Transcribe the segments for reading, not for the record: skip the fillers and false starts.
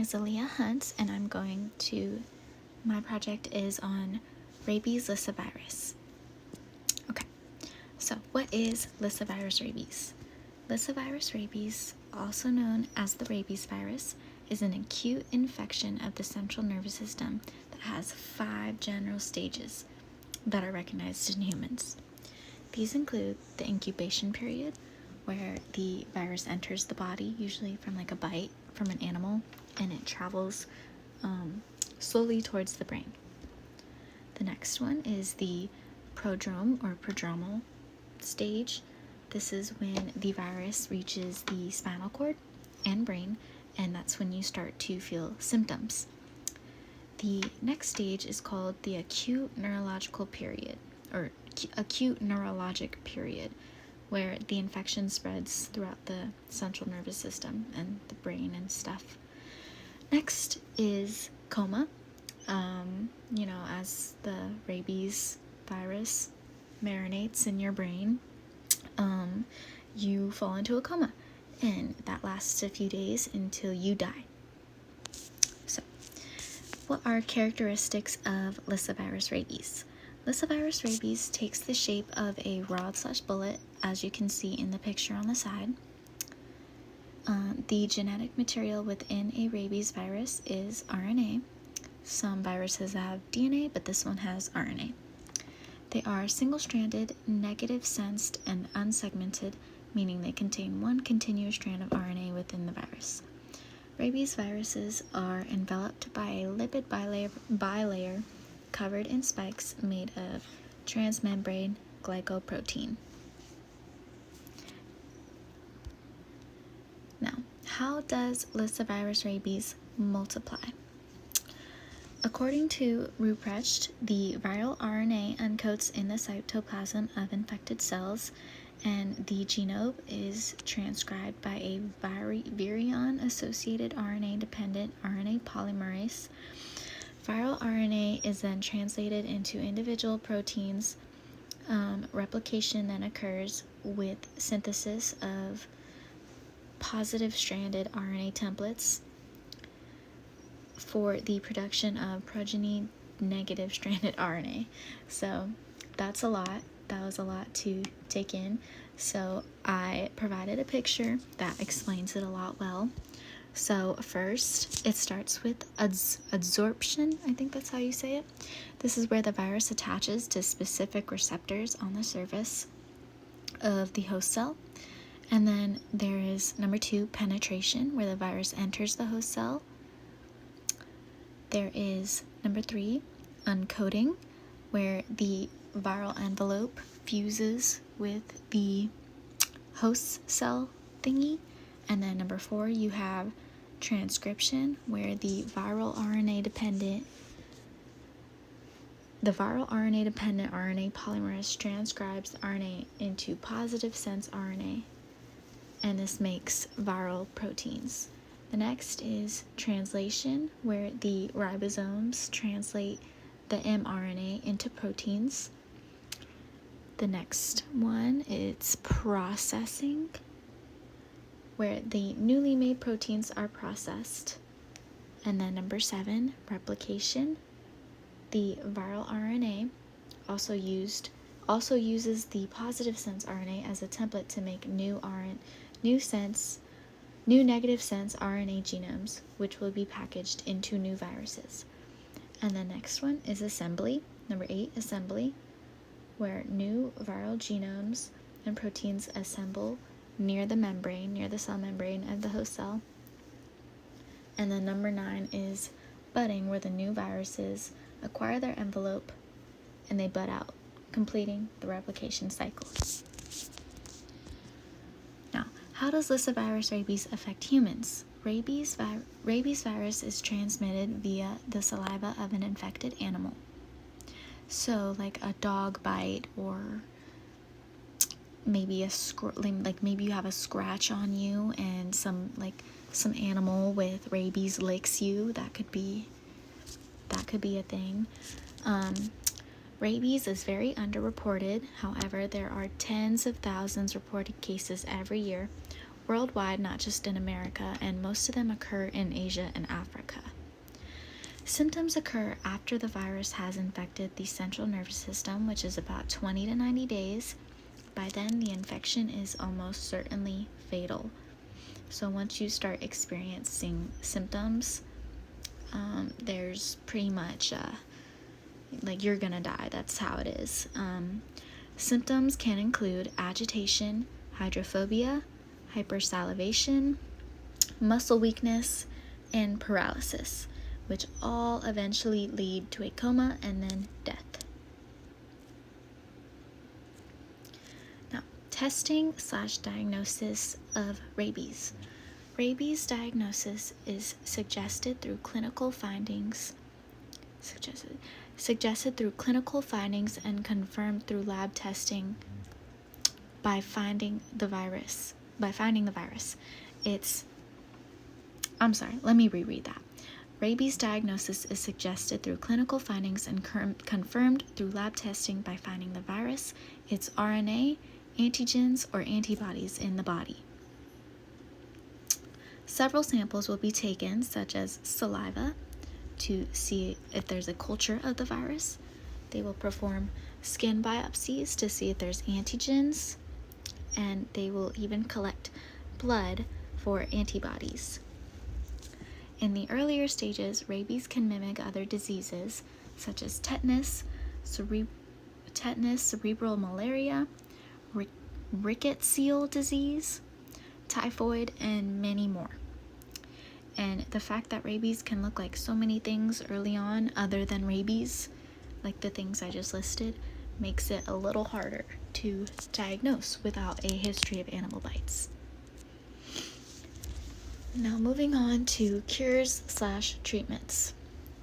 is Aaliyah Hunt, and my project is on rabies lyssavirus. Okay, so what is lyssavirus rabies? Lyssavirus rabies, also known as the rabies virus, is an acute infection of the central nervous system that has 5 general stages that are recognized in humans. These include the incubation period, where the virus enters the body, usually from like a bite from an animal, and it travels slowly towards the brain. The next one is the prodrome or prodromal stage. This is when the virus reaches the spinal cord and brain, and that's when you start to feel symptoms. The next stage is called the acute neurological period, or acute neurologic period, where the infection spreads throughout the central nervous system and the brain and stuff. Next is coma. As the rabies virus marinates in your brain, you fall into a coma, and that lasts a few days until you die. So, what are characteristics of lyssavirus rabies? Lyssavirus rabies takes the shape of a rod/bullet, as you can see in the picture on the side. The genetic material within a rabies virus is RNA. Some viruses have DNA, but this one has RNA. They are single-stranded, negative-sensed, and unsegmented, meaning they contain one continuous strand of RNA within the virus. Rabies viruses are enveloped by a lipid bilayer covered in spikes made of transmembrane glycoprotein. Now, how does lyssavirus rabies multiply? According to Ruprecht, the viral RNA uncoats in the cytoplasm of infected cells, and the genome is transcribed by a virion-associated RNA-dependent RNA polymerase. Viral RNA is then translated into individual proteins. Replication then occurs with synthesis of positive-stranded RNA templates for the production of progeny negative-stranded RNA. So that's a lot. That was a lot to take in. So I provided a picture that explains it a lot well. So first, it starts with adsorption. I think that's how you say it. This is where the virus attaches to specific receptors on the surface of the host cell. And then there is number 2, penetration, where the virus enters the host cell. There is number 3, uncoating, where the viral envelope fuses with the host cell thingy. And then number 4, you have transcription, where the viral RNA-dependent RNA polymerase transcribes the RNA into positive sense RNA, and this makes viral proteins. The next is translation, where the ribosomes translate the mRNA into proteins. The next one is processing, where the newly made proteins are processed. And then number 7, replication. The viral RNA also uses the positive sense RNA as a template to make new negative sense RNA genomes, which will be packaged into new viruses. And the next one is assembly, number 8, assembly, where new viral genomes and proteins assemble near the cell membrane of the host cell. And then number 9 is budding, where the new viruses acquire their envelope and they bud out, completing the replication cycle. Now, how does lyssavirus rabies affect humans? Rabies virus is transmitted via the saliva of an infected animal. So, like a dog bite, or maybe maybe you have a scratch on you and some animal with rabies licks you. That could be a thing. Rabies is very underreported. However, there are tens of thousands reported cases every year, worldwide, not just in America, and most of them occur in Asia and Africa. Symptoms occur after the virus has infected the central nervous system, which is about 20 to 90 days. By then, the infection is almost certainly fatal. So once you start experiencing symptoms, there's pretty much like you're gonna die. That's how it is. Symptoms can include agitation, hydrophobia, hypersalivation, muscle weakness, and paralysis, which all eventually lead to a coma and then death. Now, testing/diagnosis of rabies. Rabies diagnosis is suggested through clinical findings and confirmed through lab testing by finding the virus. Let me reread that. Rabies diagnosis is suggested through clinical findings and confirmed through lab testing by finding the virus, its RNA, antigens, or antibodies in the body. Several samples will be taken, such as saliva, to see if there's a culture of the virus. They will perform skin biopsies to see if there's antigens, and they will even collect blood for antibodies. In the earlier stages, rabies can mimic other diseases, such as tetanus, cerebral malaria, rickettsial disease, typhoid, and many more. And the fact that rabies can look like so many things early on other than rabies, like the things I just listed, makes it a little harder to diagnose without a history of animal bites. Now moving on to cures/treatments.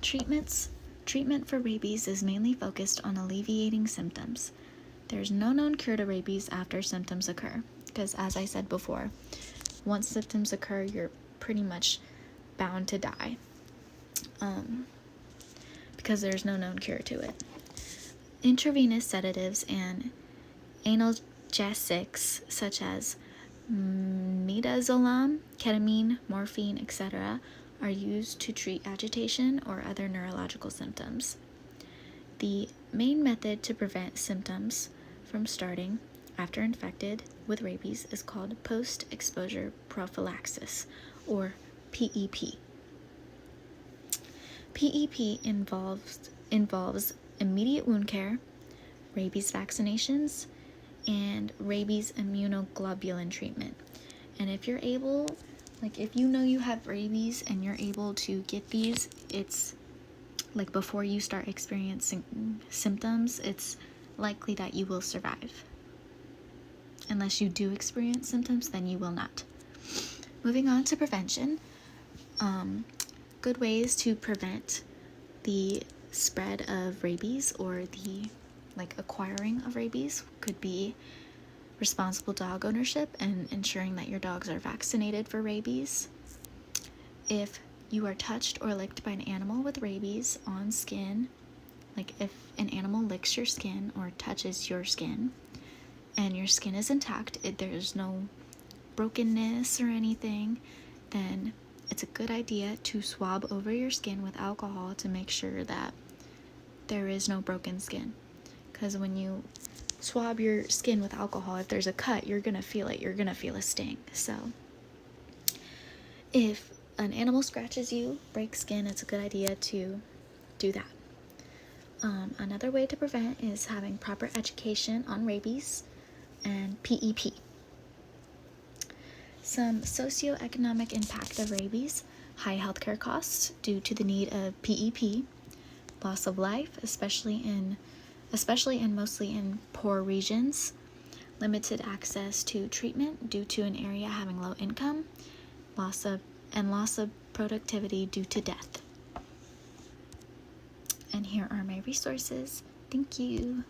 Treatment for rabies is mainly focused on alleviating symptoms. There's no known cure to rabies after symptoms occur, because as I said before, once symptoms occur, you're pretty much bound to die, because there's no known cure to it. Intravenous sedatives and analgesics such as midazolam, ketamine, morphine, etc. are used to treat agitation or other neurological symptoms. The main method to prevent symptoms from starting after infected with rabies is called post-exposure prophylaxis, or PEP. PEP involves immediate wound care, rabies vaccinations, and rabies immunoglobulin treatment. And if you're able, if you know you have rabies and you're able to get these, it's like before you start experiencing symptoms, it's likely that you will survive. Unless you do experience symptoms, then you will not. Moving on to prevention. Good ways to prevent the spread of rabies or the acquiring of rabies could be responsible dog ownership and ensuring that your dogs are vaccinated for rabies. If you are touched or licked by an animal with rabies on skin, if an animal licks your skin or touches your skin and your skin is intact, there's no brokenness or anything, then it's a good idea to swab over your skin with alcohol to make sure that there is no broken skin. Because when you swab your skin with alcohol, if there's a cut, you're going to feel it. You're going to feel a sting. So if an animal scratches you, breaks skin, it's a good idea to do that. Another way to prevent is having proper education on rabies and PEP. Some socioeconomic impact of rabies: high healthcare costs due to the need of PEP, loss of life, especially and mostly in poor regions, limited access to treatment due to an area having low income, loss of productivity due to death. And here are my resources. Thank you.